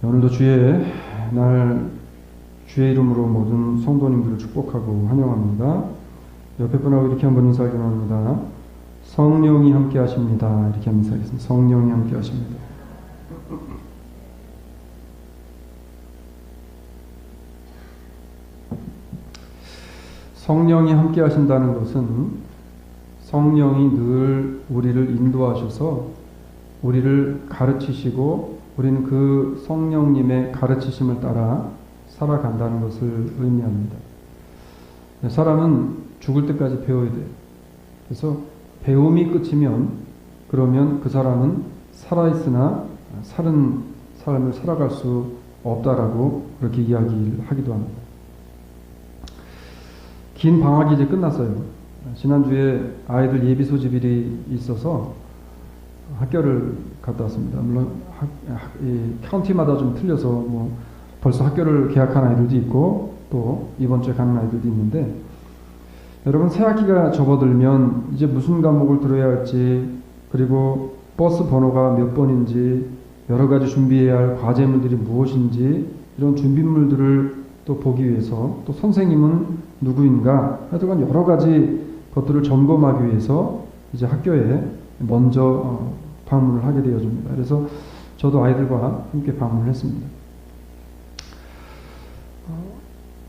오늘도 주의 날 주의 이름으로 모든 성도님들을 축복하고 환영합니다. 옆에 분하고 이렇게 한번 인사 기원합니다. 성령이 함께 하십니다. 이렇게 한번 인사하겠습니다. 성령이 함께 하십니다. 성령이 함께 하신다는 것은 성령이 늘 우리를 인도하셔서 우리를 가르치시고 우리는 그 성령님의 가르치심을 따라 살아간다는 것을 의미합니다. 사람은 죽을 때까지 배워야 돼요. 그래서 배움이 끝이면 그러면 그 사람은 살아있으나 사는 삶을 살아갈 수 없다라고 그렇게 이야기를 하기도 합니다. 긴 방학이 이제 끝났어요. 지난주에 아이들 예비 소집일이 있어서 학교를 갔다 왔습니다. 물론 카운티마다 좀 틀려서 뭐 벌써 학교를 개학한 아이들도 있고 또 이번 주에 가는 아이들도 있는데, 여러분 새 학기가 접어들면 이제 무슨 과목을 들어야 할지, 그리고 버스 번호가 몇 번인지, 여러 가지 준비해야 할 과제물들이 무엇인지, 이런 준비물들을 또 보기 위해서, 또 선생님은 누구인가, 하여튼 여러 가지 것들을 점검하기 위해서 이제 학교에 먼저 방문을 하게 되어집니다. 그래서 저도 아이들과 함께 방문을 했습니다.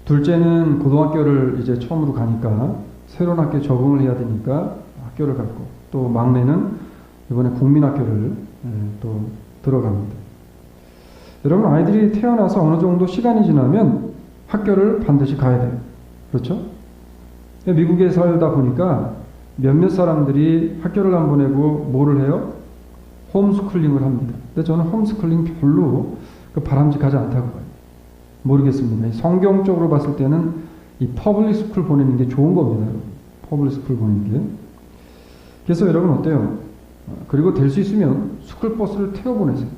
둘째는 고등학교를 이제 처음으로 가니까 새로운 학교에 적응을 해야 되니까 학교를 갔고, 또 막내는 이번에 국민학교를 또 들어갑니다. 여러분, 아이들이 태어나서 어느 정도 시간이 지나면 학교를 반드시 가야 돼요. 그렇죠? 미국에 살다 보니까 몇몇 사람들이 학교를 안 보내고 뭐를 해요? 홈스쿨링을 합니다. 근데 저는 홈스쿨링 별로 바람직하지 않다고 봐요. 모르겠습니다. 성경적으로 봤을 때는 이 퍼블릭 스쿨 보내는 게 좋은 겁니다. 퍼블릭 스쿨 보내는 게. 그래서 여러분 어때요? 그리고 될 수 있으면 스쿨버스를 태워보내세요.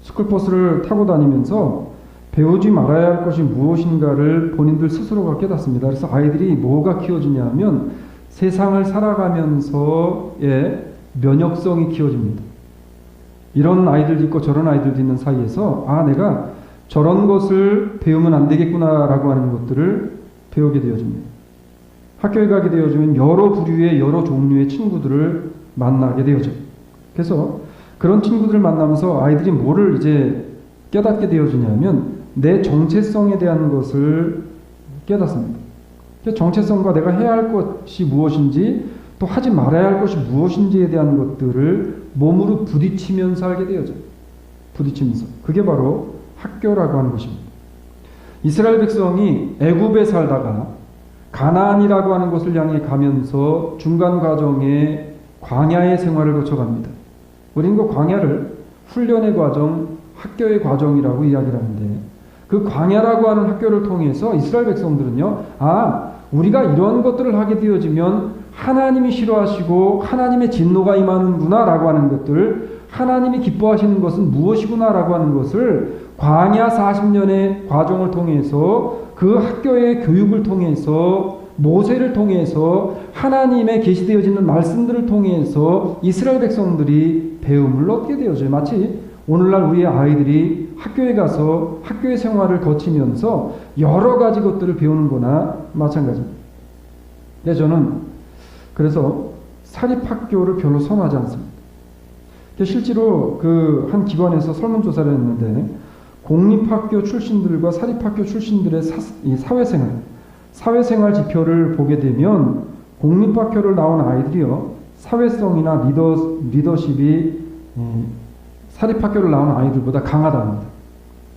스쿨버스를 타고 다니면서 배우지 말아야 할 것이 무엇인가를 본인들 스스로가 깨닫습니다. 그래서 아이들이 뭐가 키워지냐 하면 세상을 살아가면서의 면역성이 키워집니다. 이런 아이들도 있고 저런 아이들도 있는 사이에서 내가 저런 것을 배우면 안 되겠구나라고 하는 것들을 배우게 되어집니다. 학교에 가게 되어지면 여러 부류의 여러 종류의 친구들을 만나게 되어져요. 그래서 그런 친구들을 만나면서 아이들이 뭐를 이제 깨닫게 되어지냐면 내 정체성에 대한 것을 깨닫습니다. 정체성과 내가 해야 할 것이 무엇인지, 또 하지 말아야 할 것이 무엇인지에 대한 것들을 몸으로 부딪히면서 알게 되어져요. 부딪히면서. 그게 바로 학교라고 하는 것입니다. 이스라엘 백성이 애굽에 살다가 가나안이라고 하는 곳을 향해 가면서 중간 과정에 광야의 생활을 거쳐갑니다. 우리는 그 광야를 훈련의 과정, 학교의 과정이라고 이야기를 하는데, 그 광야라고 하는 학교를 통해서 이스라엘 백성들은요, 우리가 이런 것들을 하게 되어지면 하나님이 싫어하시고 하나님의 진노가 임하는구나 라고 하는 것들, 하나님이 기뻐하시는 것은 무엇이구나 라고 하는 것을 광야 40년의 과정을 통해서, 그 학교의 교육을 통해서, 모세를 통해서, 하나님의 계시되어지는 말씀들을 통해서 이스라엘 백성들이 배움을 얻게 되어져요. 마치 오늘날 우리의 아이들이 학교에 가서 학교의 생활을 거치면서 여러 가지 것들을 배우는 거나 마찬가지입니다. 근데 저는 그래서 사립학교를 별로 선호하지 않습니다. 실제로 그 한 기관에서 설문조사를 했는데, 공립학교 출신들과 사립학교 출신들의 사회생활 지표를 보게 되면 공립학교를 나온 아이들이요, 사회성이나 리더십이 사립학교를 나온 아이들보다 강하답니다.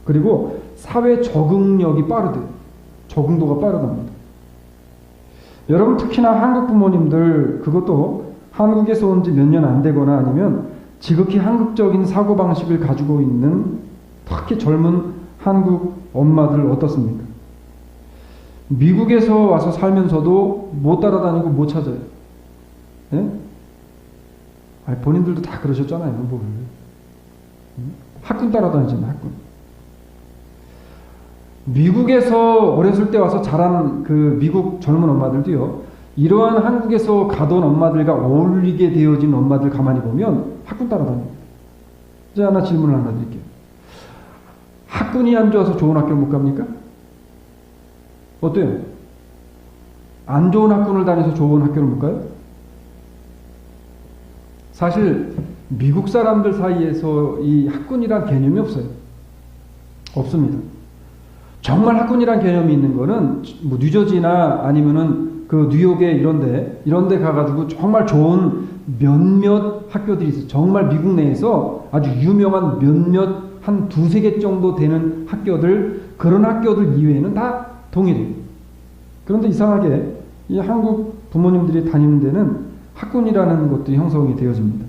그리고 사회 적응력이 빠르대요. 적응도가 빠르답니다. 여러분 특히나 한국 부모님들, 그것도 한국에서 온 지 몇 년 안 되거나 아니면 지극히 한국적인 사고방식을 가지고 있는 특히 젊은 한국 엄마들 어떻습니까? 미국에서 와서 살면서도 못 따라다니고 못 찾아요. 네? 본인들도 다 그러셨잖아요. 뭐. 학군 따라다니잖아요. 학군. 미국에서 어렸을 때 와서 자란 그 미국 젊은 엄마들도요, 이러한 한국에서 가던 엄마들과 어울리게 되어진 엄마들 가만히 보면 학군 따라다닙니다. 이제 하나 질문을 하나 드릴게요. 학군이 안 좋아서 좋은 학교 못 갑니까? 어때요? 안 좋은 학군을 다녀서 좋은 학교를 못 가요? 사실 미국 사람들 사이에서 이 학군이란 개념이 없어요. 없습니다. 정말 학군이란 개념이 있는 거는 뭐 뉴저지나 아니면은 그 뉴욕에 이런데 가가지고 정말 좋은 몇몇 학교들이 있어요. 정말 미국 내에서 아주 유명한 몇몇 한 두세 개 정도 되는 학교들, 그런 학교들 이외에는 다 동일해요. 그런데 이상하게 이 한국 부모님들이 다니는 데는 학군이라는 것도 형성이 되어집니다.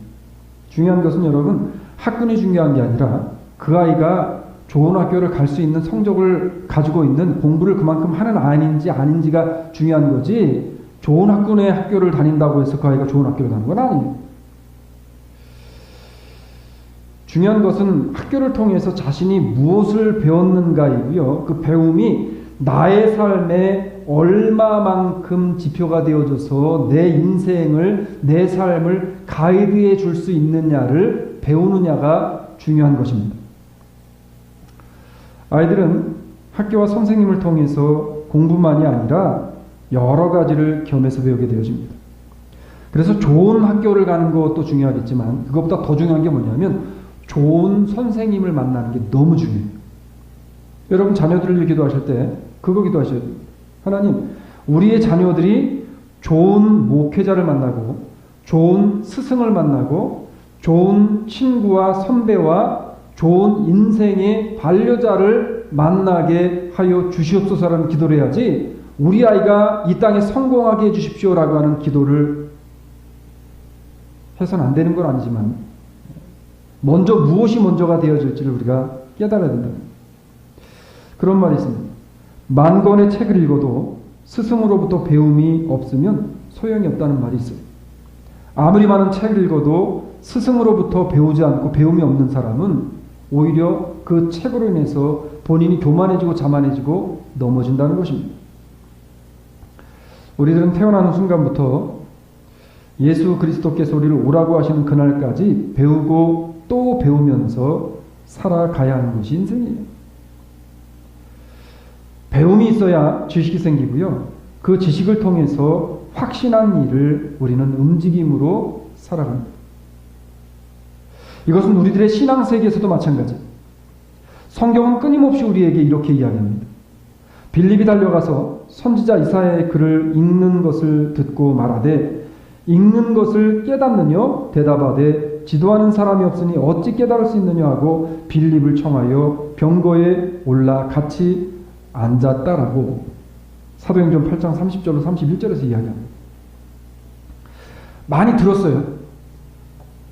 중요한 것은 여러분, 학군이 중요한 게 아니라 그 아이가 좋은 학교를 갈 수 있는 성적을 가지고 있는, 공부를 그만큼 하는 아이인지 아닌지가 중요한 거지, 좋은 학군의 학교를 다닌다고 해서 그 아이가 좋은 학교를 가는 건 아니에요. 중요한 것은 학교를 통해서 자신이 무엇을 배웠는가이고요. 그 배움이 나의 삶에 얼마만큼 지표가 되어져서 내 인생을, 내 삶을 가이드해 줄 수 있느냐를 배우느냐가 중요한 것입니다. 아이들은 학교와 선생님을 통해서 공부만이 아니라 여러 가지를 겸해서 배우게 되어집니다. 그래서 좋은 학교를 가는 것도 중요하겠지만 그것보다 더 중요한 게 뭐냐면 좋은 선생님을 만나는 게 너무 중요해요. 여러분 자녀들을 위해 기도하실 때 그거 기도하셔야 돼요. 하나님, 우리의 자녀들이 좋은 목회자를 만나고 좋은 스승을 만나고 좋은 친구와 선배와 좋은 인생의 반려자를 만나게 하여 주시옵소서라는 기도를 해야지, 우리 아이가 이 땅에 성공하게 해주십시오라고 하는 기도를 해서는 안 되는 건 아니지만 먼저 무엇이 먼저가 되어질지를 우리가 깨달아야 된다. 그런 말이 있습니다. 만 권의 책을 읽어도 스승으로부터 배움이 없으면 소용이 없다는 말이 있어요. 아무리 많은 책을 읽어도 스승으로부터 배우지 않고 배움이 없는 사람은 오히려 그 책으로 인해서 본인이 교만해지고 자만해지고 넘어진다는 것입니다. 우리들은 태어나는 순간부터 예수 그리스도께서 우리를 오라고 하시는 그날까지 배우고 또 배우면서 살아가야 하는 것이 인생이에요. 배움이 있어야 지식이 생기고요. 그 지식을 통해서 확신한 일을 우리는 움직임으로 살아갑니다. 이것은 우리들의 신앙세계에서도 마찬가지예요. 성경은 끊임없이 우리에게 이렇게 이야기합니다. 빌립이 달려가서 선지자 이사야의 글을 읽는 것을 듣고 말하되 읽는 것을 깨닫느냐? 대답하되 지도하는 사람이 없으니 어찌 깨달을 수 있느냐 하고 빌립을 청하여 병거에 올라 같이 앉았다라고 사도행전 8장 30절로 31절에서 이야기합니다. 많이 들었어요.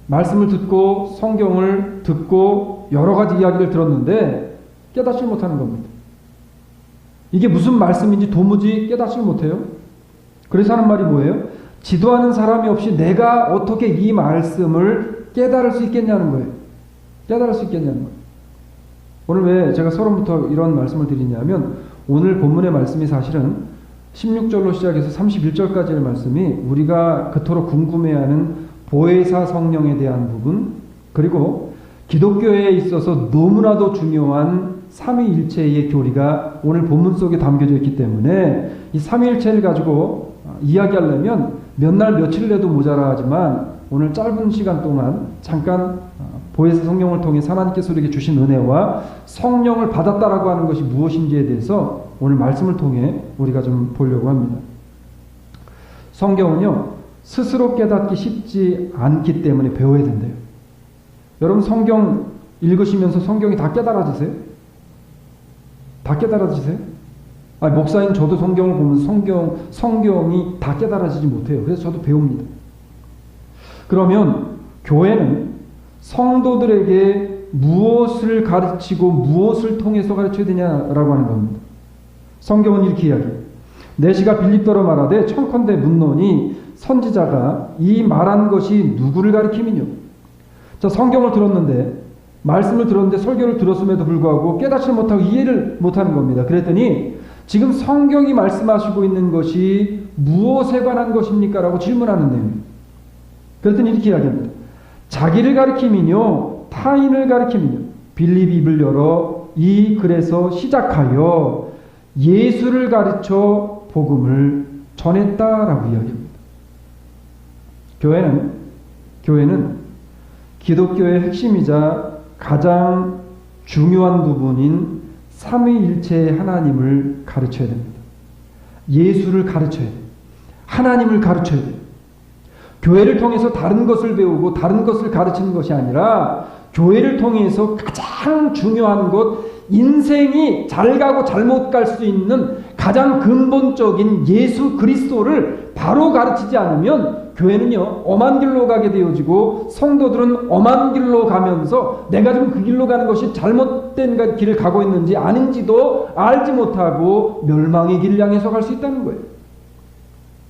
말씀을 듣고 성경을 듣고 여러 가지 이야기를 들었는데 깨닫지 못하는 겁니다. 이게 무슨 말씀인지 도무지 깨닫지 못해요. 그래서 하는 말이 뭐예요? 지도하는 사람이 없이 내가 어떻게 이 말씀을 깨달을 수 있겠냐는 거예요. 깨달을 수 있겠냐는 거예요. 오늘 왜 제가 서론부터 이런 말씀을 드리냐면, 오늘 본문의 말씀이 사실은 16절로 시작해서 31절까지의 말씀이 우리가 그토록 궁금해하는 보혜사 성령에 대한 부분, 그리고 기독교에 있어서 너무나도 중요한 삼위일체의 교리가 오늘 본문 속에 담겨져 있기 때문에 이 삼위일체를 가지고 이야기하려면 몇 날 며칠 내도 모자라지만 오늘 짧은 시간 동안 잠깐 보혜사 성령을 통해 하나님께서 우리에게 주신 은혜와 성령을 받았다라고 하는 것이 무엇인지에 대해서 오늘 말씀을 통해 우리가 좀 보려고 합니다. 성경은요, 스스로 깨닫기 쉽지 않기 때문에 배워야 된대요. 여러분 성경 읽으시면서 성경이 다 깨달아지세요? 다 깨달아지세요? 아니, 목사님 저도 성경을 보면서 성경이 다 깨달아지지 못해요. 그래서 저도 배웁니다. 그러면 교회는 성도들에게 무엇을 가르치고 무엇을 통해서 가르쳐야 되냐라고 하는 겁니다. 성경은 이렇게 이야기해요. 내시가 빌립더러 말하되 청컨대 묻노니 선지자가 이 말한 것이 누구를 가리킴이뇨? 자, 성경을 들었는데, 말씀을 들었는데 설교를 들었음에도 불구하고 깨닫지 못하고 이해를 못하는 겁니다. 그랬더니 지금 성경이 말씀하시고 있는 것이 무엇에 관한 것입니까? 라고 질문하는 내용입니다. 그랬더니 이렇게 이야기합니다. 자기를 가리킴이뇨? 타인을 가리킴이뇨? 빌립이 입을 열어 이 글에서 시작하여 예수를 가르쳐 복음을 전했다라고 이야기합니다. 교회는 기독교의 핵심이자 가장 중요한 부분인 삼위일체의 하나님을 가르쳐야 됩니다. 예수를 가르쳐야 돼요. 하나님을 가르쳐야 돼요. 교회를 통해서 다른 것을 배우고 다른 것을 가르치는 것이 아니라 교회를 통해서 가장 중요한 것, 인생이 잘 가고 잘못 갈 수 있는 가장 근본적인 예수 그리스도를 바로 가르치지 않으면 교회는요, 엄한 길로 가게 되어지고 성도들은 엄한 길로 가면서 내가 지금 그 길로 가는 것이 잘못된 길을 가고 있는지 아닌지도 알지 못하고 멸망의 길을 향해서 갈 수 있다는 거예요.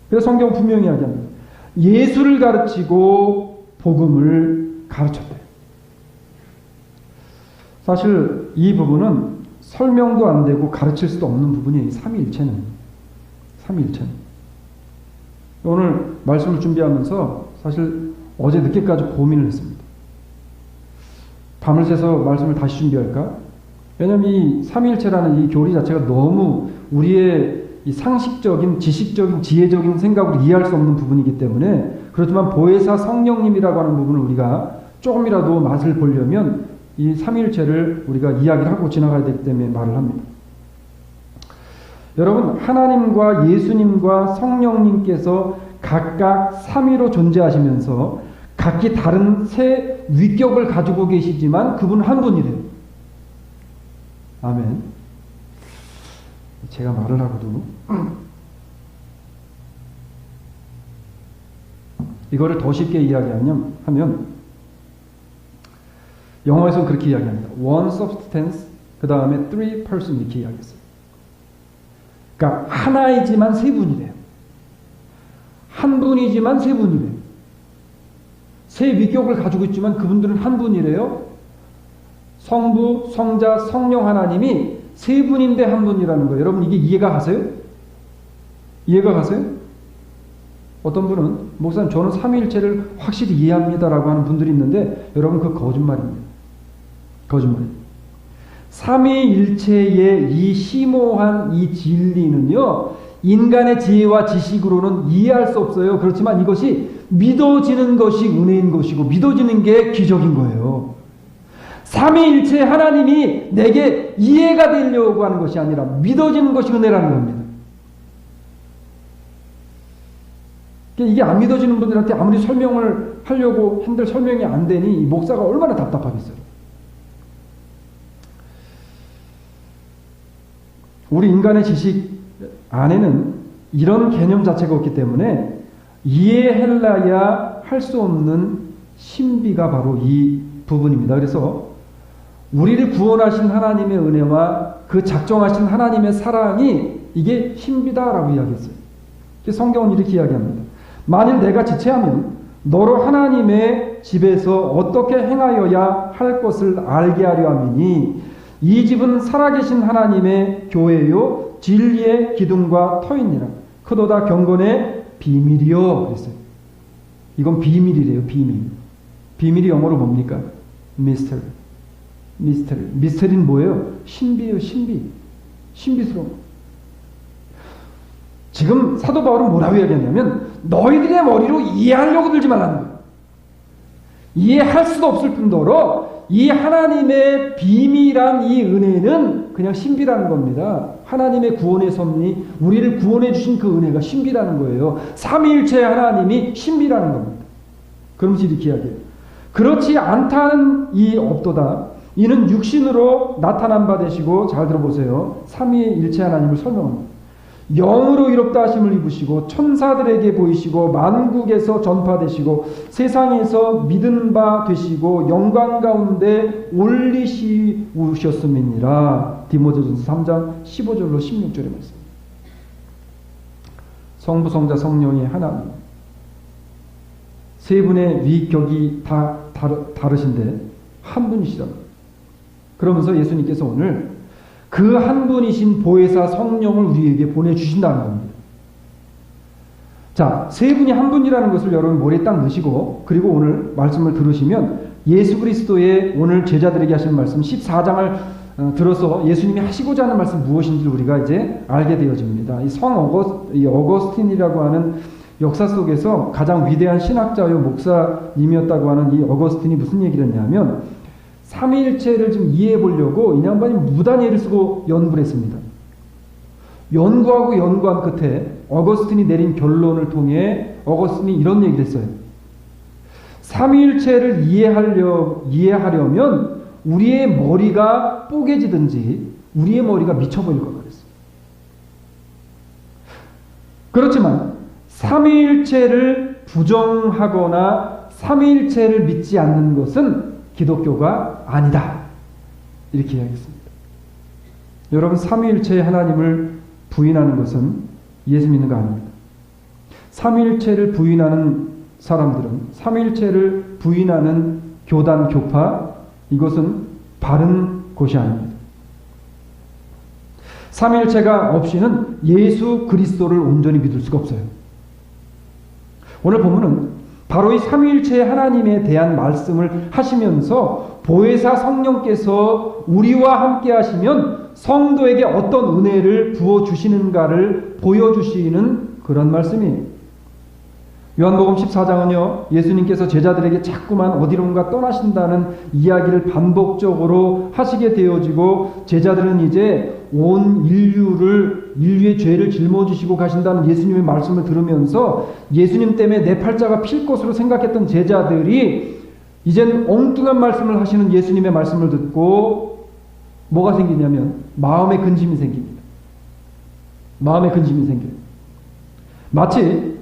그래서 성경은 분명히 이야기합니다. 예수를 가르치고 복음을 가르쳤대요. 사실 이 부분은 설명도 안 되고 가르칠 수도 없는 부분이에요. 삼위일체는. 오늘 말씀을 준비하면서 사실 어제 늦게까지 고민을 했습니다. 밤을 새서 말씀을 다시 준비할까? 왜냐하면 이 삼위일체라는 이 교리 자체가 너무 우리의 이 상식적인, 지식적인, 지혜적인 생각으로 이해할 수 없는 부분이기 때문에, 그렇지만 보혜사 성령님이라고 하는 부분을 우리가 조금이라도 맛을 보려면 이 삼위일체를 우리가 이야기를 하고 지나가야 되기 때문에 말을 합니다. 여러분, 하나님과 예수님과 성령님께서 각각 삼위로 존재하시면서 각기 다른 세 위격을 가지고 계시지만 그분은 한 분이래요. 아멘. 제가 말을 하고도 이거를 더 쉽게 이야기하면 영어에서는 그렇게 이야기합니다. One substance, 그 다음에 three person 이렇게 이야기했어요. 그러니까 하나이지만 세 분이래요. 한 분이지만 세 분이래요. 세 위격을 가지고 있지만 그분들은 한 분이래요. 성부, 성자, 성령 하나님이 세 분인데 한 분이라는 거예요. 여러분 이게 이해가 가세요? 이해가 가세요? 어떤 분은 목사님 저는 삼위일체를 확실히 이해합니다라고 하는 분들이 있는데 여러분 그 거짓말입니다. 거짓말입니다. 삼위일체의 이 심오한 이 진리는요, 인간의 지혜와 지식으로는 이해할 수 없어요. 그렇지만 이것이 믿어지는 것이 은혜인 것이고 믿어지는 게 기적인 거예요. 삼위일체 하나님이 내게 이해가 되려고 하는 것이 아니라 믿어지는 것이 은혜라는 겁니다. 이게 안 믿어지는 분들한테 아무리 설명을 하려고 한들 설명이 안 되니 목사가 얼마나 답답하겠어요. 우리 인간의 지식 안에는 이런 개념 자체가 없기 때문에 이해해야 할 수 없는 신비가 바로 이 부분입니다. 그래서 우리를 구원하신 하나님의 은혜와 그 작정하신 하나님의 사랑이 이게 신비다라고 이야기했어요. 성경은 이렇게 이야기합니다. 만일 내가 지체하면 너로 하나님의 집에서 어떻게 행하여야 할 것을 알게 하려 함이니 이 집은 살아계신 하나님의 교회요 진리의 기둥과 터이니라. 크도다 경건의 비밀이요 그랬어요. 이건 비밀이래요. 비밀이 영어로 뭡니까? 미스터리. 미스터리는 뭐예요? 신비예요. 신비스러운. 지금 사도 바울은 뭐라고 이야기하냐면 너희들의 머리로 이해하려고 들지 말라는 거예요. 이해할 수도 없을 뿐더러 이 하나님의 비밀한 이 은혜는 그냥 신비라는 겁니다. 하나님의 구원의 섭리, 우리를 구원해 주신 그 은혜가 신비라는 거예요. 삼위일체 하나님이 신비라는 겁니다. 그러면서 이렇게 이야기해요. 그렇지 않다는 이 없도다. 이는 육신으로 나타난 바 되시고, 잘 들어보세요. 삼위일체 하나님을 설명합니다. 영으로 이롭다 하심을 입으시고 천사들에게 보이시고 만국에서 전파되시고 세상에서 믿은 바 되시고 영광 가운데 올리시우셨음이니라. 디모데전서 3장 15절로 16절의 말씀. 성부, 성자, 성령이 하나님. 세 분의 위격이 다 다르신데 한 분이시랍니다. 그러면서 예수님께서 오늘 그 한 분이신 보혜사 성령을 우리에게 보내주신다는 겁니다. 자, 세 분이 한 분이라는 것을 여러분 머리에 딱 넣으시고, 그리고 오늘 말씀을 들으시면 예수 그리스도의 오늘 제자들에게 하시는 말씀 14장을 들어서 예수님이 하시고자 하는 말씀 무엇인지 우리가 이제 알게 되어집니다. 이 어거스틴이라고 하는 역사 속에서 가장 위대한 신학자요 목사님이었다고 하는 이 어거스틴이 무슨 얘기를 했냐면 삼위일체를 좀 이해해 보려고 이 양반이 무단위를 쓰고 연구를 했습니다. 연구한 끝에 어거스틴이 내린 결론을 통해 어거스틴이 이런 얘기를 했어요. 삼위일체를 이해하려면 우리의 머리가 뽀개지든지 우리의 머리가 미쳐버릴 것 같았어요. 그렇지만 삼위일체를 부정하거나 삼위일체를 믿지 않는 것은 기독교가 아니다. 이렇게 이야기했습니다. 여러분, 삼위일체의 하나님을 부인하는 것은 예수 믿는 거 아닙니다. 삼위일체를 부인하는 사람들은, 삼위일체를 부인하는 교단, 교파, 이것은 바른 곳이 아닙니다. 삼위일체가 없이는 예수 그리스도를 온전히 믿을 수가 없어요. 오늘 본문은 바로 이 삼위일체의 하나님에 대한 말씀을 하시면서 보혜사 성령께서 우리와 함께 하시면 성도에게 어떤 은혜를 부어주시는가를 보여주시는 그런 말씀이에요. 요한복음 14장은요, 예수님께서 제자들에게 자꾸만 어디론가 떠나신다는 이야기를 반복적으로 하시게 되어지고, 제자들은 이제 온 인류의 죄를 짊어지시고 가신다는 예수님의 말씀을 들으면서 예수님 때문에 내 팔자가 필 것으로 생각했던 제자들이 이젠 엉뚱한 말씀을 하시는 예수님의 말씀을 듣고 뭐가 생기냐면 마음의 근심이 생깁니다. 마음의 근심이 생겨요. 마치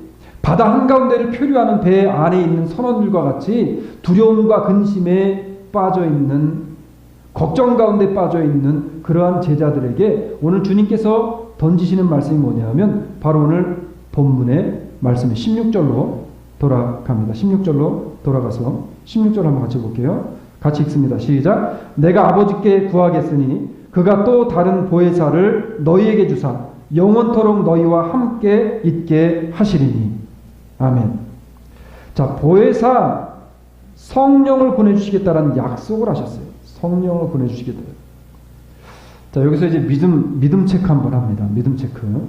바다 한가운데를 표류하는 배 안에 있는 선원들과 같이 두려움과 근심에 빠져있는, 걱정 가운데 빠져있는 그러한 제자들에게 오늘 주님께서 던지시는 말씀이 뭐냐면 바로 오늘 본문의 말씀이 16절로 돌아갑니다. 16절로 돌아가서 16절 한번 같이 볼게요. 같이 읽습니다. 시작. 내가 아버지께 구하겠으니 그가 또 다른 보혜사를 너희에게 주사 영원토록 너희와 함께 있게 하시리니. 아멘. 자, 보혜사 성령을 보내주시겠다라는 약속을 하셨어요. 성령을 보내주시겠다. 자, 여기서 이제 믿음 체크 한번 합니다. 믿음 체크.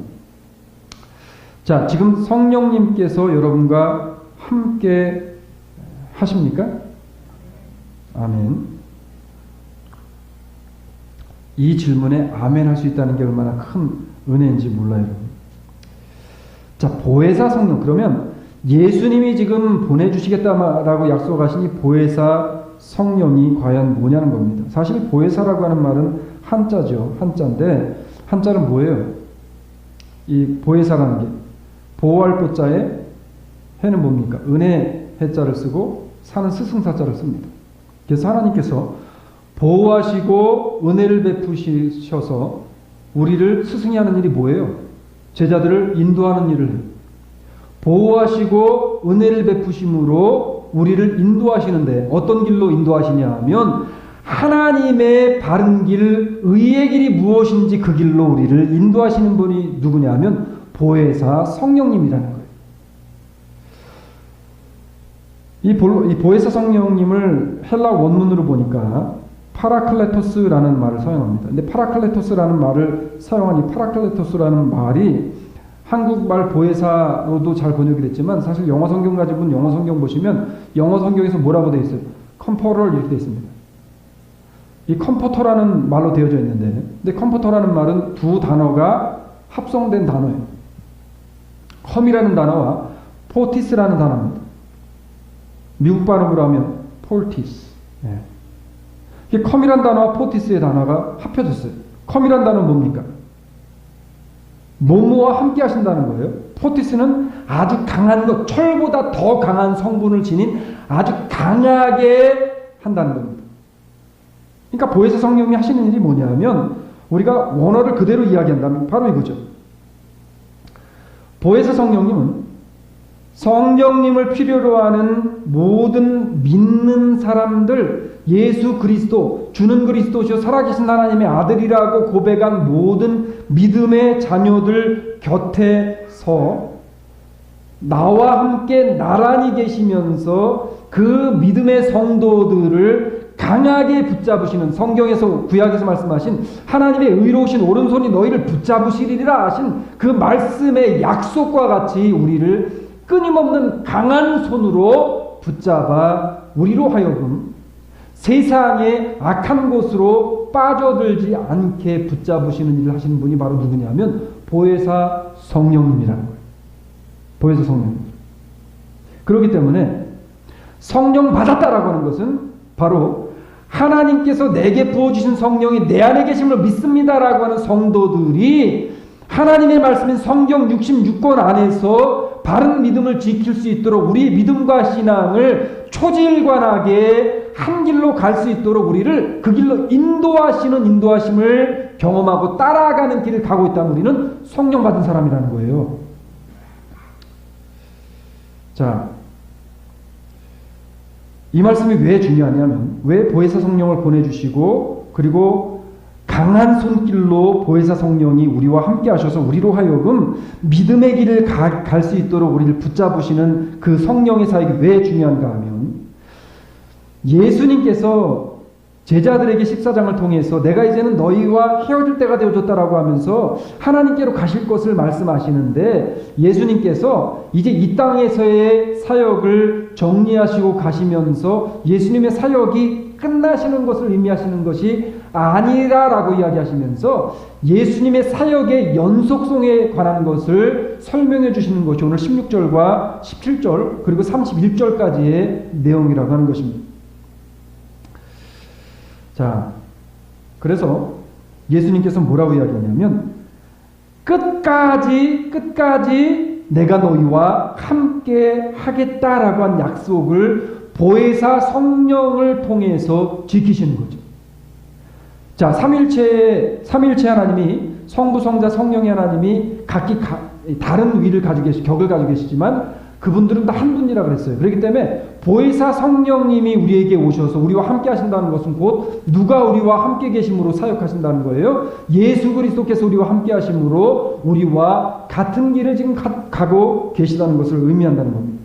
자, 지금 성령님께서 여러분과 함께 하십니까? 아멘. 이 질문에 아멘 할 수 있다는 게 얼마나 큰 은혜인지 몰라요. 자, 보혜사 성령. 그러면 예수님이 지금 보내주시겠다라고 약속하신 이 보혜사 성령이 과연 뭐냐는 겁니다. 사실 보혜사라고 하는 말은 한자죠. 한자인데 한자는 뭐예요? 이 보혜사라는 게 보호할 보자에 해는 뭡니까? 은혜 해자를 쓰고 사는 스승사자를 씁니다. 그래서 하나님께서 보호하시고 은혜를 베푸셔서 우리를 스승이 하는 일이 뭐예요? 제자들을 인도하는 일을 해요. 보호하시고 은혜를 베푸심으로 우리를 인도하시는데 어떤 길로 인도하시냐 하면 하나님의 바른 길, 의의 길이 무엇인지 그 길로 우리를 인도하시는 분이 누구냐 하면 보혜사 성령님이라는 거예요. 이 보혜사 성령님을 헬라 원문으로 보니까 파라클레토스라는 말을 사용합니다. 근데 파라클레토스라는 말을 사용한 이 파라클레토스라는 말이 한국말 보혜사로도 잘 번역이 됐지만 사실 영어 성경 가지고 영어 성경 보시면 영어 성경에서 뭐라고 되어 있어요? 컴포터 이렇게 되어 있습니다. 이 컴포터라는 말로 되어져 있는데, 근데 컴포터라는 말은 두 단어가 합성된 단어예요. 컴이라는 단어와 포티스라는 단어입니다. 미국 발음으로 하면 폴티스. 이 컴이라는 단어와 포티스의 단어가 합쳐졌어요. 컴이라는 단어는 뭡니까? 뭐뭐와 함께 하신다는 거예요. 포티스는 아주 강한 것, 철보다 더 강한 성분을 지닌 아주 강하게 한다는 겁니다. 그러니까 보혜사 성령님이 하시는 일이 뭐냐면 우리가 원어를 그대로 이야기한다면 바로 이거죠. 보혜사 성령님은 성령님을 필요로 하는 모든 믿는 사람들, 예수 그리스도, 주는 그리스도시요 살아계신 하나님의 아들이라고 고백한 모든 믿음의 자녀들 곁에서 나와 함께 나란히 계시면서 그 믿음의 성도들을 강하게 붙잡으시는, 성경에서 구약에서 말씀하신 하나님의 의로우신 오른손이 너희를 붙잡으시리라 하신 그 말씀의 약속과 같이 우리를 끊임없는 강한 손으로 붙잡아 우리로 하여금 세상의 악한 곳으로 빠져들지 않게 붙잡으시는 일을 하시는 분이 바로 누구냐면 보혜사 성령님이라는 거예요. 보혜사 성령님. 그렇기 때문에 성령 받았다라고 하는 것은 바로 하나님께서 내게 부어주신 성령이 내 안에 계심을 믿습니다라고 하는 성도들이 하나님의 말씀인 성경 66권 안에서 바른 믿음을 지킬 수 있도록 우리의 믿음과 신앙을 초지일관하게 한 길로 갈 수 있도록 우리를 그 길로 인도하시는 인도하심을 경험하고 따라가는 길을 가고 있다면 우리는 성령 받은 사람이라는 거예요. 자, 이 말씀이 왜 중요하냐면 왜 보혜사 성령을 보내주시고 그리고 강한 손길로 보혜사 성령이 우리와 함께 하셔서 우리로 하여금 믿음의 길을 갈 수 있도록 우리를 붙잡으시는 그 성령의 사역이 왜 중요한가 하면 예수님께서 제자들에게 14장을 통해서 내가 이제는 너희와 헤어질 때가 되어졌다라고 하면서 하나님께로 가실 것을 말씀하시는데 예수님께서 이제 이 땅에서의 사역을 정리하시고 가시면서 예수님의 사역이 끝나시는 것을 의미하시는 것이 아니라라고 이야기하시면서 예수님의 사역의 연속성에 관한 것을 설명해 주시는 것이 오늘 16절과 17절 그리고 31절까지의 내용이라고 하는 것입니다. 자, 그래서 예수님께서 뭐라고 이야기하냐면 끝까지 내가 너희와 함께 하겠다라고 한 약속을 보혜사 성령을 통해서 지키시는 거죠. 자, 삼위일체 하나님이 성부, 성자, 성령의 하나님이 각기 다른 위를 가지고 격을 가지고 계시지만 그분들은 다 한 분이라 그랬어요. 그렇기 때문에 보혜사 성령님이 우리에게 오셔서 우리와 함께 하신다는 것은 곧 누가 우리와 함께 계심으로 사역하신다는 거예요. 예수 그리스도께서 우리와 함께 하심으로 우리와 같은 길을 지금 가고 계시다는 것을 의미한다는 겁니다.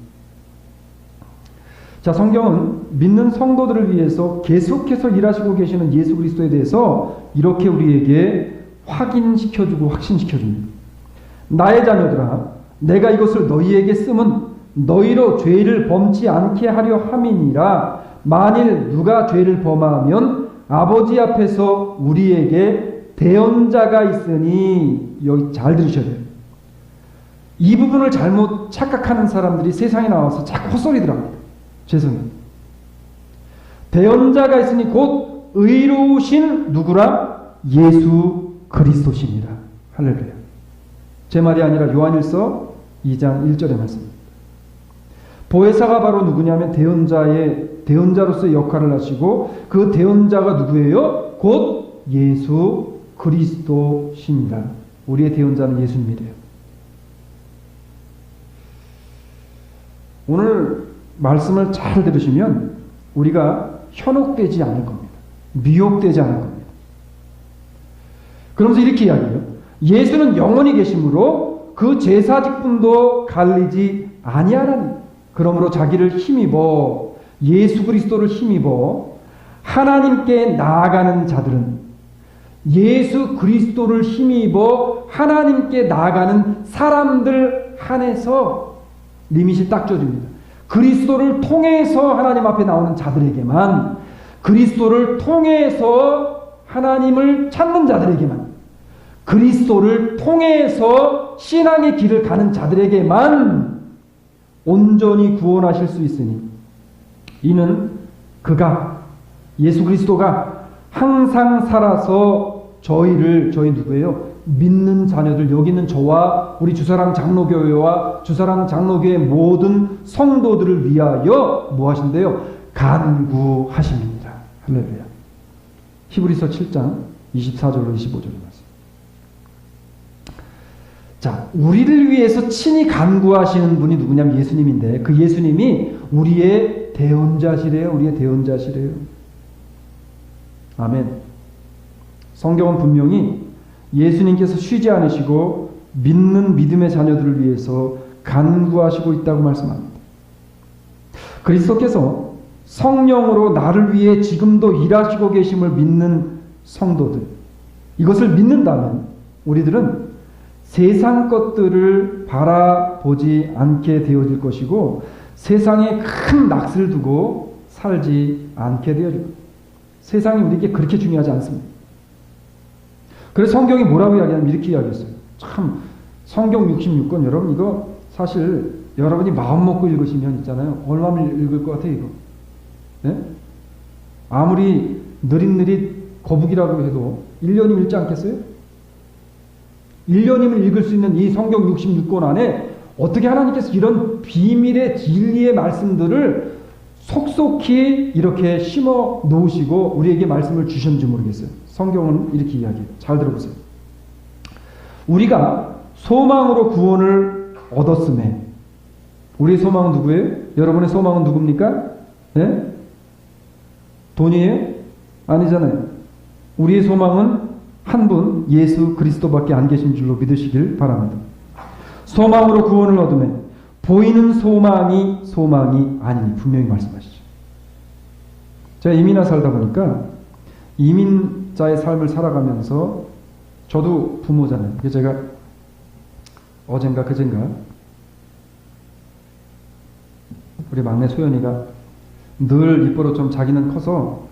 자, 성경은 믿는 성도들을 위해서 계속해서 일하시고 계시는 예수 그리스도에 대해서 이렇게 우리에게 확인시켜주고 확신시켜줍니다. 나의 자녀들아, 내가 이것을 너희에게 쓰면 너희로 죄를 범치 않게 하려 함이니라. 만일 누가 죄를 범하면 아버지 앞에서 우리에게 대언자가 있으니. 여기 잘 들으셔야 돼요. 이 부분을 잘못 착각하는 사람들이 세상에 나와서 자꾸 헛소리들 합니다. 죄송해요. 대언자가 있으니 곧 의로우신 누구라? 예수 그리스도시니라. 할렐루야. 제 말이 아니라 요한일서 2장 1절의 말씀입니다. 보혜사가 바로 누구냐면 대언자로서의 역할을 하시고 그 대언자가 누구예요? 곧 예수 그리스도십니다. 우리의 대언자는 예수님이래요. 오늘 말씀을 잘 들으시면 우리가 현혹되지 않을 겁니다. 미혹되지 않을 겁니다. 그러면서 이렇게 이야기해요. 예수는 영원히 계심으로 그 제사 직분도 갈리지 아니하나니. 그러므로 자기를 힘입어 예수 그리스도를 힘입어 하나님께 나아가는 자들은 예수 그리스도를 힘입어 하나님께 나아가는 사람들 한해서 리밋이 딱 줘줍니다. 그리스도를 통해서 하나님 앞에 나오는 자들에게만, 그리스도를 통해서 하나님을 찾는 자들에게만, 그리스도를 통해서 신앙의 길을 가는 자들에게만 온전히 구원하실 수 있으니 이는 그가 예수 그리스도가 항상 살아서 저희 누구예요? 믿는 자녀들, 여기 있는 저와 우리 주사랑 장로교회와 주사랑 장로교회 모든 성도들을 위하여 뭐 하신대요? 간구하십니다. 할렐루야. 히브리서 7장 24절로 25절의 말씀. 자, 우리를 위해서 친히 간구하시는 분이 누구냐면 예수님인데 그 예수님이 우리의 대언자시래요. 우리의 대언자시래요. 아멘. 성경은 분명히 예수님께서 쉬지 않으시고 믿는 믿음의 자녀들을 위해서 간구하시고 있다고 말씀합니다. 그리스도께서 성령으로 나를 위해 지금도 일하시고 계심을 믿는 성도들, 이것을 믿는다면 우리들은 세상 것들을 바라보지 않게 되어질 것이고 세상에 큰 낯을 두고 살지 않게 되어질 것입니다. 세상이 우리에게 그렇게 중요하지 않습니다. 그래서 성경이 뭐라고 이야기하냐면 이렇게 이야기했어요. 참 성경 66권 여러분 이거 사실 여러분이 마음 먹고 읽으시면 있잖아요. 얼마나 읽을 것 같아요 이거. 네? 아무리 느릿느릿 거북이라고 해도 1년이면 읽지 않겠어요? 1년이면 읽을 수 있는 이 성경 66권 안에 어떻게 하나님께서 이런 비밀의 진리의 말씀들을 속속히 이렇게 심어 놓으시고 우리에게 말씀을 주셨는지 모르겠어요. 성경은 이렇게 이야기해요. 잘 들어보세요. 우리가 소망으로 구원을 얻었음에 우리의 소망은 누구예요? 여러분의 소망은 누굽니까? 네? 돈이에요? 아니잖아요. 우리의 소망은 한 분 예수 그리스도밖에 안 계신 줄로 믿으시길 바랍니다. 소망으로 구원을 얻음에 보이는 소망이 아니니 분명히 말씀하시죠. 제가 이민아 살다 보니까 이민자의 삶을 살아가면서 저도 부모잖아요. 그래서 제가 어젠가 그젠가 우리 막내 소연이가 늘 입버릇 좀 자기는 커서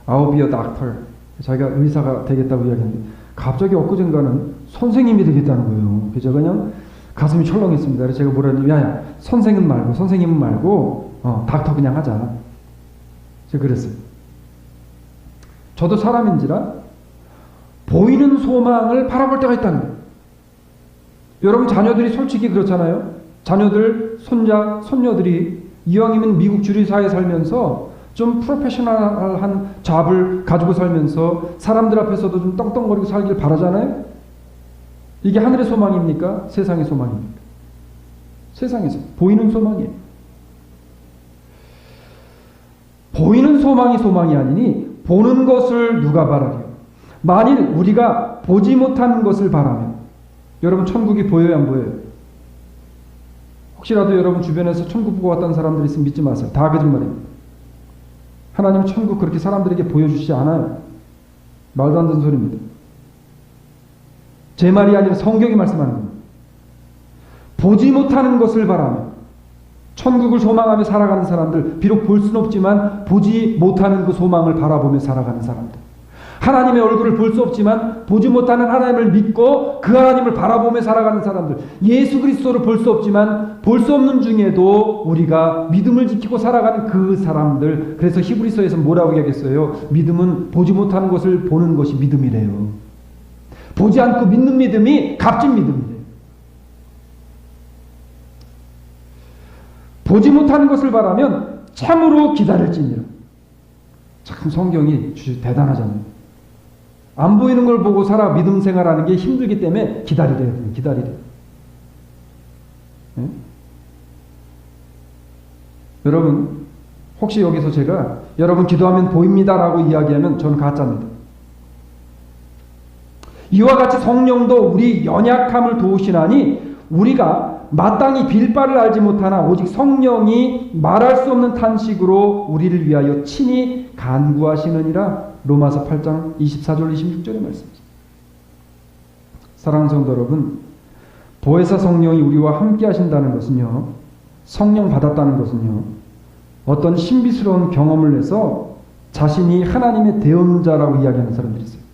I'll be a doctor 자기가 의사가 되겠다고 이야기했는데 갑자기 엊그젠가는 선생님이 되겠다는 거예요. 그래서 제가 그냥 가슴이 철렁했습니다. 그래서 제가 뭐라 했냐면 야야 선생님은 말고 닥터 그냥 하자. 제가 그랬어요. 저도 사람인지라 보이는 소망을 바라볼 때가 있다는 거예요. 여러분 자녀들이 솔직히 그렇잖아요. 자녀들, 손자, 손녀들이 이왕이면 미국 주류사회에 살면서 좀 프로페셔널한 잡을 가지고 살면서 사람들 앞에서도 좀 떵떵거리고 살길 바라잖아요. 이게 하늘의 소망입니까? 세상의 소망입니까? 세상에서 보이는 소망이에요. 보이는 소망이 아니니 보는 것을 누가 바라리요? 만일 우리가 보지 못하는 것을 바라면 여러분 천국이 보여요 안 보여요? 혹시라도 여러분 주변에서 천국 보고 왔다는 사람들이 있으면 믿지 마세요. 다 거짓말입니다. 하나님은 천국 그렇게 사람들에게 보여주시지 않아요. 말도 안 되는 소리입니다. 제 말이 아니라 성경이 말씀하는 겁니다. 보지 못하는 것을 바라며 천국을 소망하며 살아가는 사람들, 비록 볼 수는 없지만 보지 못하는 그 소망을 바라보며 살아가는 사람들, 하나님의 얼굴을 볼 수 없지만 보지 못하는 하나님을 믿고 그 하나님을 바라보며 살아가는 사람들, 예수 그리스도를 볼 수 없지만 볼 수 없는 중에도 우리가 믿음을 지키고 살아가는 그 사람들. 그래서 히브리서에서 뭐라고 이야기했어요? 믿음은 보지 못하는 것을 보는 것이 믿음이래요. 보지 않고 믿는 믿음이 값진 믿음이래요. 보지 못하는 것을 바라면 참으로 기다릴지니라. 참 성경이 대단하잖아요. 안 보이는 걸 보고 살아 믿음 생활하는 게 힘들기 때문에 기다리래요. 네? 여러분 혹시 여기서 제가 여러분 기도하면 보입니다라고 이야기하면 저는 가짜입니다. 이와 같이 성령도 우리 연약함을 도우시나니 우리가 마땅히 빌 바를 알지 못하나 오직 성령이 말할 수 없는 탄식으로 우리를 위하여 친히 간구하시느니라. 로마서 8장 24절 26절의 말씀입니다. 사랑하는 성도 여러분, 보혜사 성령이 우리와 함께 하신다는 것은요, 성령 받았다는 것은요, 어떤 신비스러운 경험을 해서 자신이 하나님의 대언자라고 이야기하는 사람들이 있어요.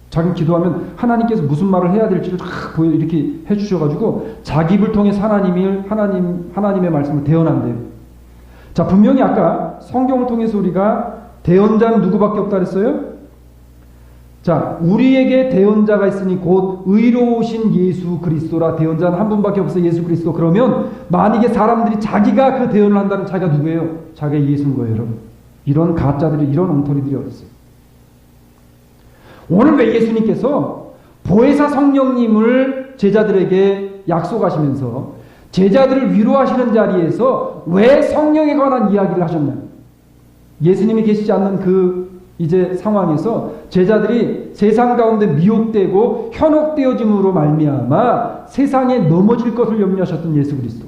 자기 기도하면 하나님께서 무슨 말을 해야 될지를 쫙 이렇게 해주셔가지고 자기 입을 통해 하나님의 말씀을 대언한대요. 자, 분명히 아까 성경을 통해서 우리가 대언자는 누구밖에 없다 그랬어요? 자, 우리에게 대언자가 있으니 곧 의로우신 예수 그리스도라. 대언자는 한 분밖에 없어요. 예수 그리스도. 그러면 만약에 사람들이 자기가 그 대언을 한다면 자기가 누구예요? 자기가 예수인 거예요, 여러분. 이런 가짜들이, 이런 엉터리들이 어딨어요? 오늘 왜 예수님께서 보혜사 성령님을 제자들에게 약속하시면서 제자들을 위로하시는 자리에서 왜 성령에 관한 이야기를 하셨나요? 예수님이 계시지 않는 그 이제 상황에서 제자들이 세상 가운데 미혹되고 현혹되어짐으로 말미암아 세상에 넘어질 것을 염려하셨던 예수 그리스도.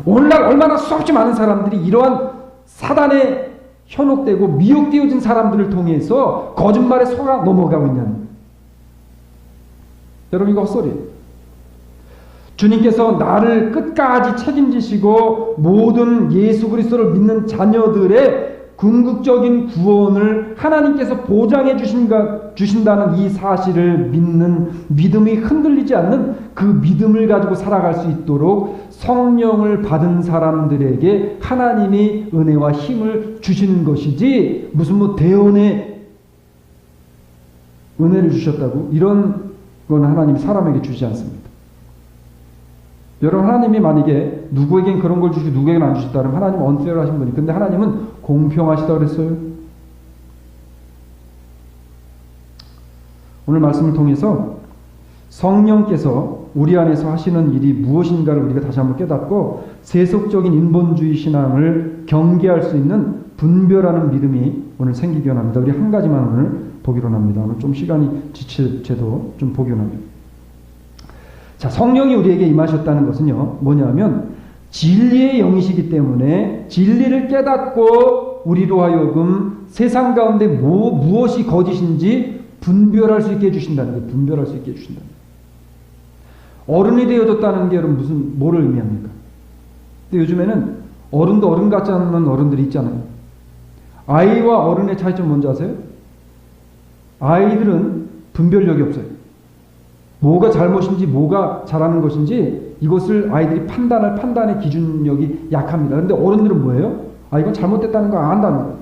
오늘날 얼마나 수없이 많은 사람들이 이러한 사단에 현혹되고 미혹되어진 사람들을 통해서 거짓말에 속아 넘어가고 있냐는 거예요. 여러분, 이거 헛소리예요. 주님께서 나를 끝까지 책임지시고 모든 예수 그리스도를 믿는 자녀들의 궁극적인 구원을 하나님께서 보장해 주신다는 이 사실을 믿는 믿음이 흔들리지 않는 그 믿음을 가지고 살아갈 수 있도록 성령을 받은 사람들에게 하나님이 은혜와 힘을 주시는 것이지, 무슨 뭐 대언의 은혜를 주셨다고 이런 건 하나님이 사람에게 주지 않습니다. 여러분, 하나님이 만약에 누구에겐 그런 걸 주시고 누구에겐 안 주셨다 그러면 하나님은 언페어하신 분이, 근데 하나님은 공평하시다고 그랬어요. 오늘 말씀을 통해서 성령께서 우리 안에서 하시는 일이 무엇인가를 우리가 다시 한번 깨닫고 세속적인 인본주의 신앙을 경계할 수 있는 분별하는 믿음이 오늘 생기기 원합니다. 우리 한 가지만 오늘 보기로 합니다. 오늘 좀 시간이 지체도 좀 보기로 합니다. 자, 성령이 우리에게 임하셨다는 것은요, 뭐냐면 진리의 영이시기 때문에 진리를 깨닫고 우리로 하여금 세상 가운데 무엇이 거짓인지 분별할 수 있게 해주신다는 거예요. 분별할 수 있게 해주신다는 거예요. 어른이 되어졌다는 게 여러분 뭐를 의미합니까? 근데 요즘에는 어른도 어른 같지 않은 어른들이 있잖아요. 아이와 어른의 차이점 뭔지 아세요? 아이들은 분별력이 없어요. 뭐가 잘못인지 뭐가 잘하는 것인지 이것을 아이들이 판단의 기준력이 약합니다. 그런데 어른들은 뭐예요? 이건 잘못됐다는 거 안다는 거예요.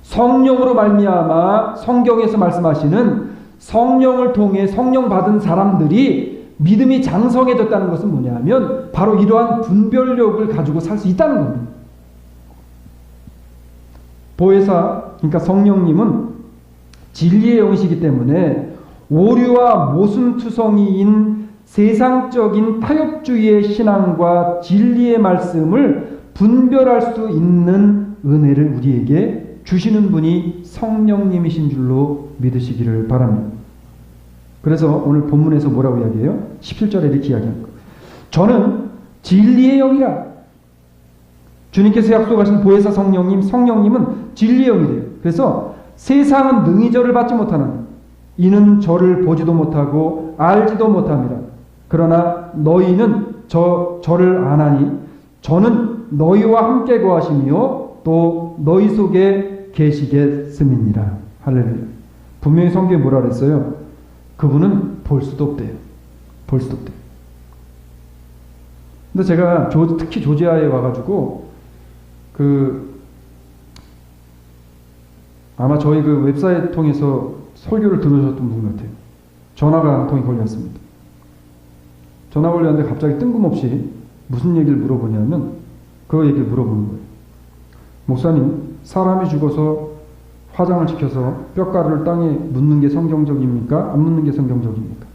성령으로 말미암아 성경에서 말씀하시는 성령을 통해 성령 받은 사람들이 믿음이 장성해졌다는 것은 뭐냐면 바로 이러한 분별력을 가지고 살 수 있다는 겁니다. 보혜사, 그러니까 성령님은 진리의 영이시기 때문에 오류와 모순투성이인 세상적인 타협주의의 신앙과 진리의 말씀을 분별할 수 있는 은혜를 우리에게 주시는 분이 성령님이신 줄로 믿으시기를 바랍니다. 그래서 오늘 본문에서 뭐라고 이야기해요? 17절에 이렇게 이야기합니다. 저는 진리의 영이라. 주님께서 약속하신 보혜사 성령님은 진리의 영이래요. 그래서 세상은 능히 저를 받지 못하는, 이는 저를 보지도 못하고 알지도 못합니다. 그러나 너희는 저를 아나니 저는 너희와 함께 거하시며 또 너희 속에 계시겠음이니라. 할렐루야. 분명히 성경에 뭐라 그랬어요? 그분은 볼 수도 없대요. 볼 수도 없대요. 근데 제가 특히 조지아에 와가지고 아마 저희 그 웹사이트 통해서 설교를 들으셨던 분 같아요. 전화가 한 통이 걸렸습니다. 전화 걸렸는데 갑자기 뜬금없이 무슨 얘기를 물어보냐면 그 얘기를 물어보는 거예요. 목사님, 사람이 죽어서 화장을 시켜서 뼈가루를 땅에 묻는 게 성경적입니까? 안 묻는 게 성경적입니까?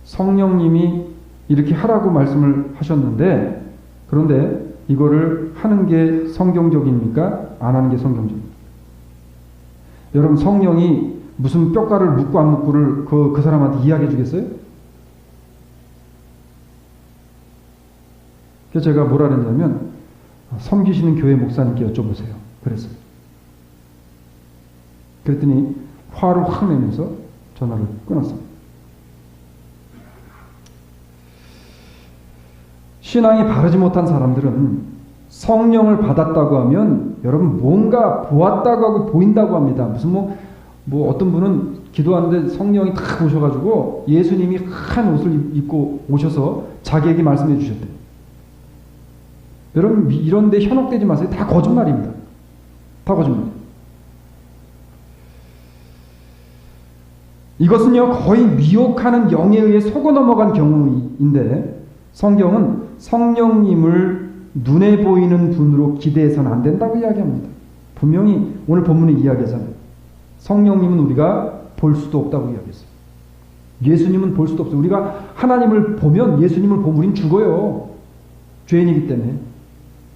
성령님이 이렇게 하라고 말씀을 하셨는데, 그런데 이거를 하는 게 성경적입니까? 안 하는 게 성경적입니까? 여러분, 성령이 무슨 뼈가루를 묻고 안 묻고를 그 사람한테 이야기해 주겠어요? 그래서 제가 뭐라 그랬냐면, 섬기시는 교회 목사님께 여쭤보세요. 그랬어요. 그랬더니 화를 확 내면서 전화를 끊었습니다. 신앙이 바르지 못한 사람들은 성령을 받았다고 하면 여러분 뭔가 보았다고 하고 보인다고 합니다. 무슨 뭐 어떤 분은 기도하는데 성령이 탁 오셔가지고 예수님이 한 옷을 입고 오셔서 자기에게 말씀해 주셨대요. 여러분 이런데 현혹되지 마세요. 다 거짓말입니다. 다 거짓말. 이것은요 거의 미혹하는 영에 의해 속어 넘어간 경우인데 성경은 성령님을 눈에 보이는 분으로 기대해서는 안 된다고 이야기합니다. 분명히 오늘 본문의 이야기잖아요. 성령님은 우리가 볼 수도 없다고 이야기했어요. 예수님은 볼 수도 없어요. 우리가 하나님을 보면 예수님을 보면 우린 죽어요. 죄인이기 때문에.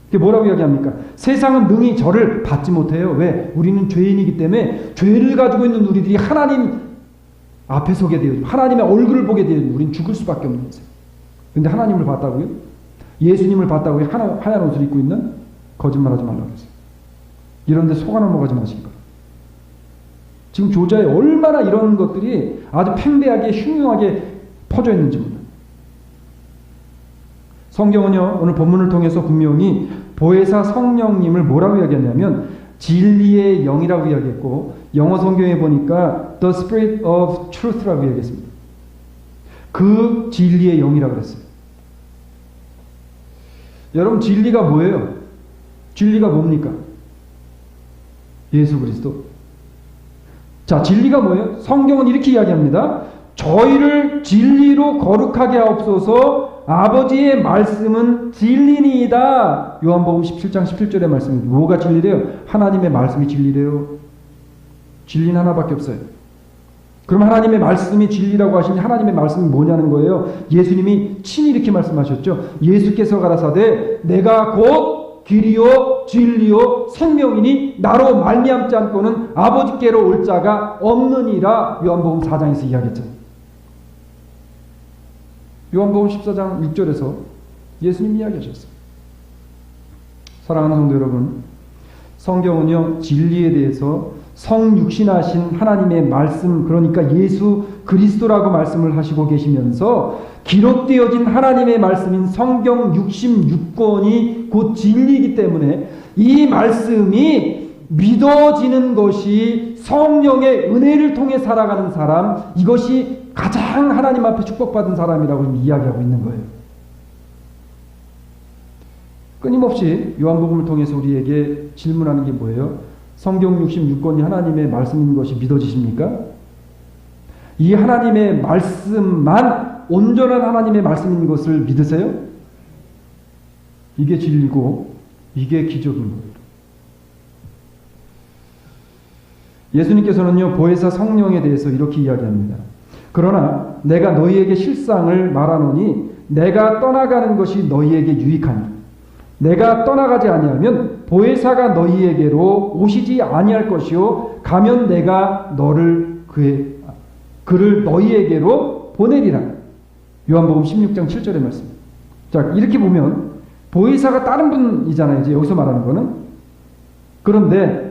그게 뭐라고 이야기합니까? 세상은 능히 저를 받지 못해요. 왜? 우리는 죄인이기 때문에 죄를 가지고 있는 우리들이 하나님 앞에 서게 되어 하나님의 얼굴을 보게 되어 우린 죽을 수밖에 없는 인생. 근데 하나님을 봤다고요? 예수님을 봤다고 하얀 옷을 입고 있는? 거짓말하지 말라고 그랬어요. 이런 데 속아 넘어가지 마시기 바랍니다. 지금 조자에 얼마나 이런 것들이 아주 팽배하게 흉흉하게 퍼져 있는지 몰라요. 성경은요, 오늘 본문을 통해서 분명히 보혜사 성령님을 뭐라고 이야기했냐면 진리의 영이라고 이야기했고, 영어 성경에 보니까 The Spirit of Truth라고 이야기했습니다. 그 진리의 영이라고 그랬어요. 여러분, 진리가 뭐예요? 진리가 뭡니까? 예수 그리스도. 자, 진리가 뭐예요? 성경은 이렇게 이야기합니다. 저희를 진리로 거룩하게 하옵소서. 아버지의 말씀은 진리니이다. 요한복음 17장 17절의 말씀입니다. 뭐가 진리래요? 하나님의 말씀이 진리래요. 진리는 하나밖에 없어요. 그럼 하나님의 말씀이 진리라고 하시니 하나님의 말씀이 뭐냐는 거예요. 예수님이 친히 이렇게 말씀하셨죠. 예수께서 가라사대 내가 곧 길이요 진리요 생명이니 나로 말미암지 않고는 아버지께로 올 자가 없느니라. 요한복음 4장에서 이야기했잖아요. 요한복음 14장 6절에서 예수님이 이야기하셨어요. 사랑하는 성도 여러분, 성경은요, 진리에 대해서 성육신하신 하나님의 말씀, 그러니까 예수 그리스도라고 말씀을 하시고 계시면서 기록되어진 하나님의 말씀인 성경 66권이 곧 진리이기 때문에 이 말씀이 믿어지는 것이 성령의 은혜를 통해 살아가는 사람, 이것이 가장 하나님 앞에 축복받은 사람이라고 이야기하고 있는 거예요. 끊임없이 요한복음을 통해서 우리에게 질문하는 게 뭐예요? 성경 66권이 하나님의 말씀인 것이 믿어지십니까? 이 하나님의 말씀만 온전한 하나님의 말씀인 것을 믿으세요? 이게 진리고 이게 기적인 거예요. 예수님께서는요, 보혜사 성령에 대해서 이렇게 이야기합니다. 그러나 내가 너희에게 실상을 말하노니 내가 떠나가는 것이 너희에게 유익하니 내가 떠나가지 아니하면 보혜사가 너희에게로 오시지 아니할 것이요 가면 내가 그를 너희에게로 보내리라. 요한복음 16장 7절의 말씀. 자, 이렇게 보면 보혜사가 다른 분이잖아요. 이제 여기서 말하는 거는. 그런데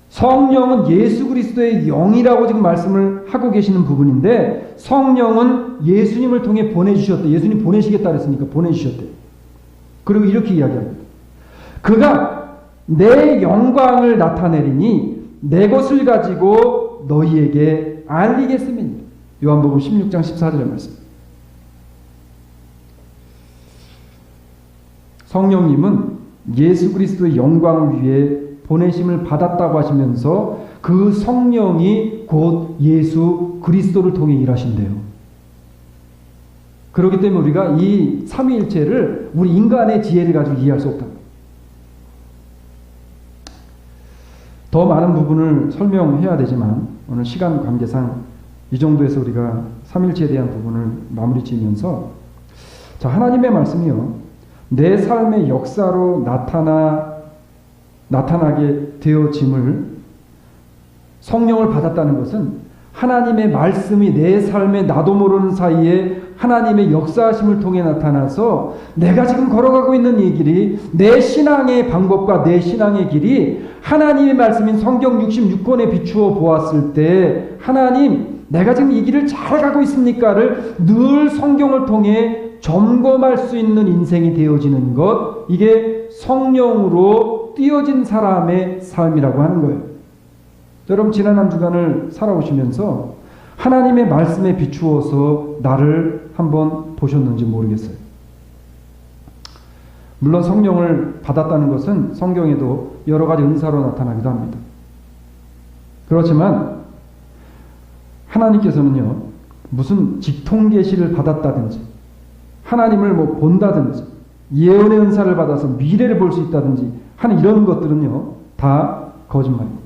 성령은 예수 그리스도의 영이라고 지금 말씀을 하고 계시는 부분인데, 성령은 예수님을 통해 보내주셨대. 예수님 보내시겠다 그랬으니까 보내주셨대. 그리고 이렇게 이야기합니다. 그가 내 영광을 나타내리니 내 것을 가지고 너희에게 알리겠음이니. 요한복음 16장 14절의 말씀. 성령님은 예수 그리스도의 영광을 위해 보내심을 받았다고 하시면서 그 성령이 곧 예수 그리스도를 통해 일하신대요. 그렇기 때문에 우리가 이 삼위일체를 우리 인간의 지혜를 가지고 이해할 수 없다. 더 많은 부분을 설명해야 되지만 오늘 시간 관계상 이 정도에서 우리가 삼위일체에 대한 부분을 마무리 지으면서, 자, 하나님의 말씀이요, 내 삶의 역사로 나타나게 되어짐을, 성령을 받았다는 것은 하나님의 말씀이 내 삶에 나도 모르는 사이에 하나님의 역사하심을 통해 나타나서 내가 지금 걸어가고 있는 이 길이, 내 신앙의 방법과 내 신앙의 길이 하나님의 말씀인 성경 66권에 비추어 보았을 때, 하나님, 내가 지금 이 길을 잘 가고 있습니까를 늘 성경을 통해 점검할 수 있는 인생이 되어지는 것, 이게 성령으로 띄어진 사람의 삶이라고 하는 거예요. 여러분, 지난 한 주간을 살아오시면서 하나님의 말씀에 비추어서 나를 한번 보셨는지 모르겠어요. 물론 성령을 받았다는 것은 성경에도 여러 가지 은사로 나타나기도 합니다. 그렇지만 하나님께서는요, 무슨 직통계시를 받았다든지 하나님을 본다든지 예언의 은사를 받아서 미래를 볼 수 있다든지 하는 이런 것들은요, 다 거짓말입니다.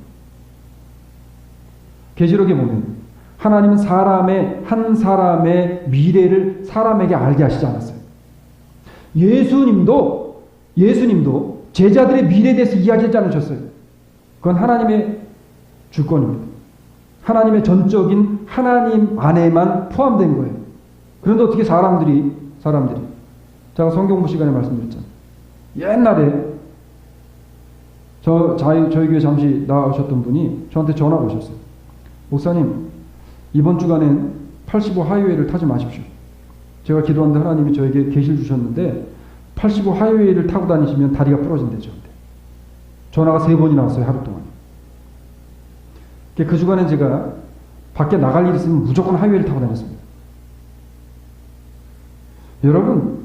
계시록에 보면 하나님은 한 사람의 미래를 사람에게 알게 하시지 않았어요. 예수님도 제자들의 미래에 대해서 이야기하지 않으셨어요. 그건 하나님의 주권입니다. 하나님의 전적인 하나님 안에만 포함된 거예요. 그런데 어떻게 사람들이 제가 성경부 시간에 말씀드렸잖아요. 옛날에 저희 교회 잠시 나오셨던 분이 저한테 전화가 오셨어요. 목사님, 이번 주간엔 85 하이웨이를 타지 마십시오. 제가 기도하는데 하나님이 저에게 계시를 주셨는데 85 하이웨이를 타고 다니시면 다리가 부러진대죠. 전화가 3번이나 왔어요. 하루 동안. 그 주간에 제가 밖에 나갈 일이 있으면 무조건 하이웨이를 타고 다녔습니다. 여러분,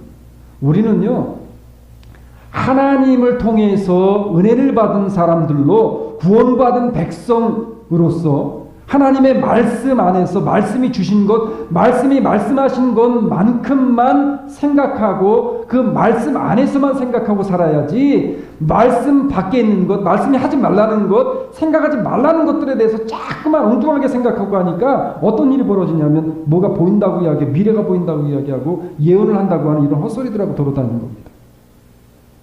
우리는요, 하나님을 통해서 은혜를 받은 사람들로 구원받은 백성으로서 하나님의 말씀 안에서 말씀이 주신 것, 말씀이 말씀하신 것만큼만 생각하고 그 말씀 안에서만 생각하고 살아야지 말씀 밖에 있는 것, 말씀이 하지 말라는 것, 생각하지 말라는 것들에 대해서 자꾸만 엉뚱하게 생각하고 하니까 어떤 일이 벌어지냐면 뭐가 보인다고 이야기하고 미래가 보인다고 이야기하고 예언을 한다고 하는 이런 헛소리들하고 돌아다니는 겁니다.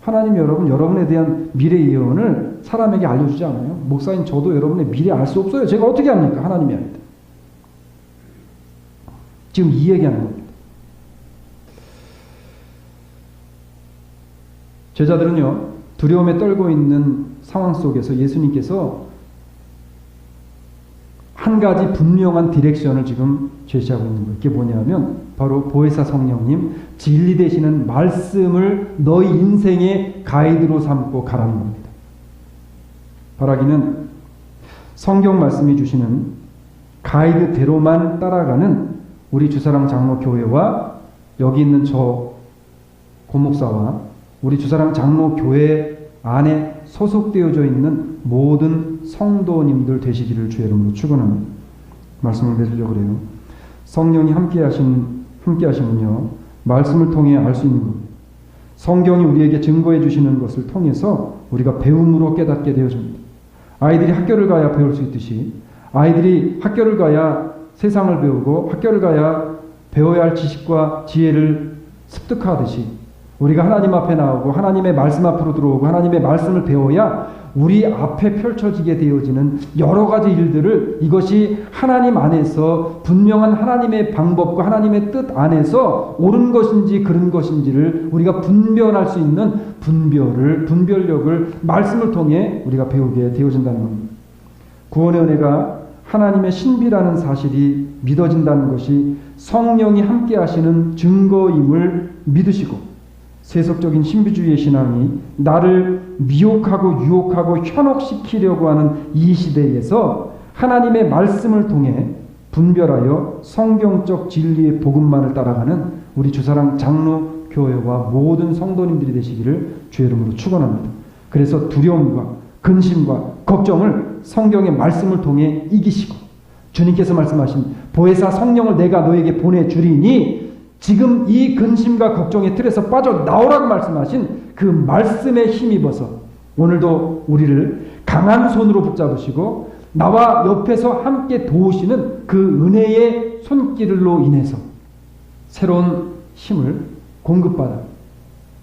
하나님이 여러분에 대한 미래 예언을 사람에게 알려주지 않아요. 목사인 저도 여러분의 미래 알 수 없어요. 제가 어떻게 합니까? 하나님이 합니다. 지금 이 얘기하는 겁니다. 제자들은요, 두려움에 떨고 있는 상황 속에서 예수님께서 한 가지 분명한 디렉션을 지금 제시하고 있는 거예요. 그게 뭐냐면 바로 보혜사 성령님, 진리 되시는 말씀을 너희 인생의 가이드로 삼고 가라는 겁니다. 바라기는 성경 말씀이 주시는 가이드대로만 따라가는 우리 주사랑 장로교회와 여기 있는 저 고목사와 우리 주사랑 장로교회 안에 소속되어져 있는 모든 성도님들 되시기를 주의 이름으로 축원합니다. 말씀을 맺으려고 그래요. 성령이 함께 하시면요, 말씀을 통해 알 수 있는 겁니다. 성경이 우리에게 증거해 주시는 것을 통해서 우리가 배움으로 깨닫게 되어집니다. 아이들이 학교를 가야 배울 수 있듯이 아이들이 학교를 가야 세상을 배우고 학교를 가야 배워야 할 지식과 지혜를 습득하듯이 우리가 하나님 앞에 나오고 하나님의 말씀 앞으로 들어오고 하나님의 말씀을 배워야 우리 앞에 펼쳐지게 되어지는 여러 가지 일들을 이것이 하나님 안에서 분명한 하나님의 방법과 하나님의 뜻 안에서 옳은 것인지 그른 것인지를 우리가 분별할 수 있는 분별력을 말씀을 통해 우리가 배우게 되어진다는 겁니다. 구원의 은혜가 하나님의 신비라는 사실이 믿어진다는 것이 성령이 함께 하시는 증거임을 믿으시고 세속적인 신비주의의 신앙이 나를 미혹하고 유혹하고 현혹시키려고 하는 이 시대에서 하나님의 말씀을 통해 분별하여 성경적 진리의 복음만을 따라가는 우리 주사랑 장로교회와 모든 성도님들이 되시기를 주의 이름으로 축원합니다. 그래서 두려움과 근심과 걱정을 성경의 말씀을 통해 이기시고 주님께서 말씀하신 보혜사 성령을 내가 너에게 보내주리니 지금 이 근심과 걱정의 틀에서 빠져나오라고 말씀하신 그 말씀에 힘입어서 오늘도 우리를 강한 손으로 붙잡으시고 나와 옆에서 함께 도우시는 그 은혜의 손길로 인해서 새로운 힘을 공급받아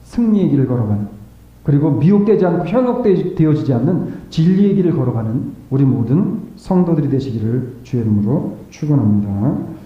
승리의 길을 걸어가는, 그리고 미혹되지 않고 현혹되어지지 않는 진리의 길을 걸어가는 우리 모든 성도들이 되시기를 주의 이름으로 축원합니다.